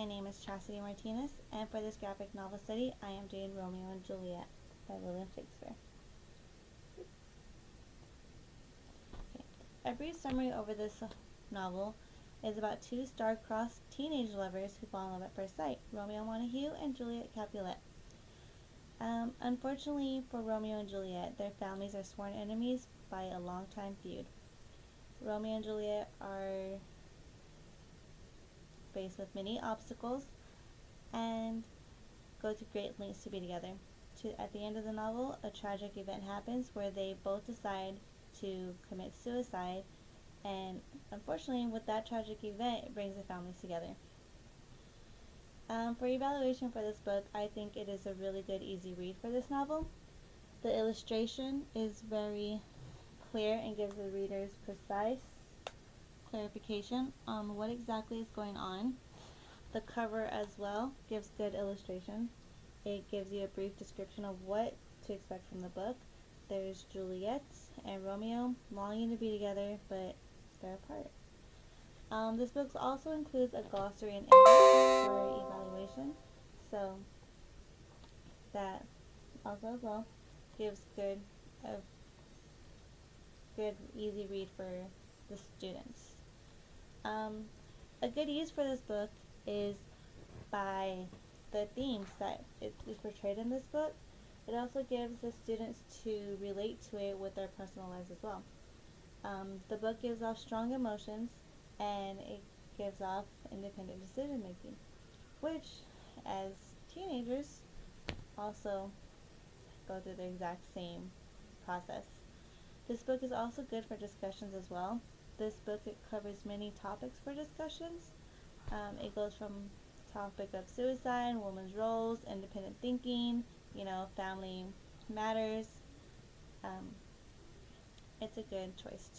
my name is Chastity Martinez, and for this graphic novel study, I am doing Romeo and Juliet by William Shakespeare. Okay. A brief summary over this novel is about two star-crossed teenage lovers who fall in love at first sight, Romeo Montague and Juliet Capulet. Unfortunately for Romeo and Juliet, their families are sworn enemies by a long-time feud. Romeo and Juliet are faced with many obstacles and go to great lengths to be together. At the end of the novel, a tragic event happens where they both decide to commit suicide, and unfortunately with that tragic event, it brings the families together. For evaluation for this book, I think it is a really good, easy read for this novel. The illustration is very clear and gives the readers precise clarification on what exactly is going on. The cover as well gives good illustration. It gives you a brief description of what to expect from the book. There's Juliet and Romeo longing to be together, but they're apart. This book also includes a glossary and index for evaluation, so that also as well gives a good easy read for the students. A good use for this book is by the themes that is portrayed in this book. It also gives the students to relate to it with their personal lives as well. The book gives off strong emotions, and it gives off independent decision making, which as teenagers also go through the exact same process. This book is also good for discussions as well. This book, it covers many topics for discussions. It goes from topic of suicide, women's roles, independent thinking, family matters. It's a good choice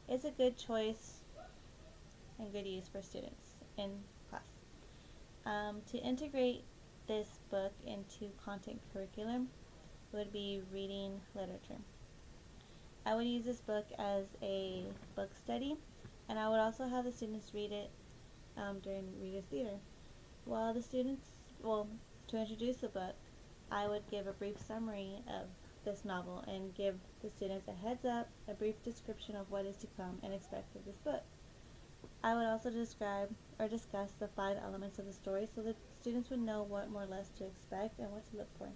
It's a good choice and good use for students in class. To integrate this book into content curriculum would be reading literature. I would use this book as a book study, and I would also have the students read it during Reader's Theater. To introduce the book, I would give a brief summary of this novel and give the students a heads up, a brief description of what is to come and expect of this book. I would also describe or discuss the 5 elements of the story so that students would know what more or less to expect and what to look for.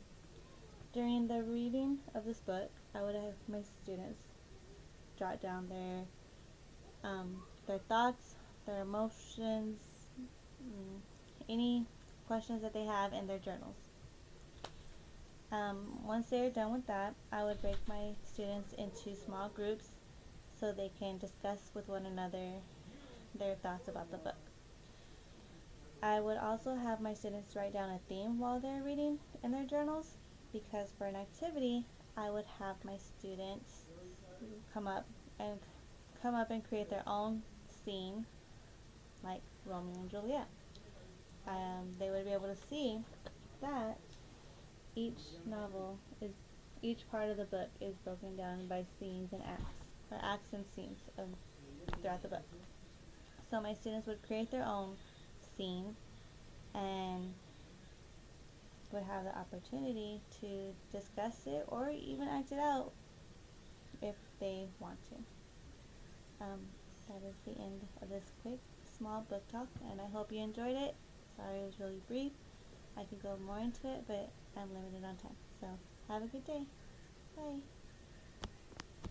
During the reading of this book, I would have my students jot down their thoughts, their emotions, any questions that they have in their journals. Once they're done with that, I would break my students into small groups so they can discuss with one another their thoughts about the book. I would also have my students write down a theme while they're reading in their journals, because for an activity, I would have my students come up and create their own scene, like Romeo and Juliet. They would be able to see that each part of the book is broken down by scenes and acts and scenes throughout the book. So my students would create their own scene and would have the opportunity to discuss it or even act it out if they want to. That is the end of this quick, small book talk, and I hope you enjoyed it. Sorry it was really brief. I could go more into it, but I'm limited on time. So have a good day. Bye.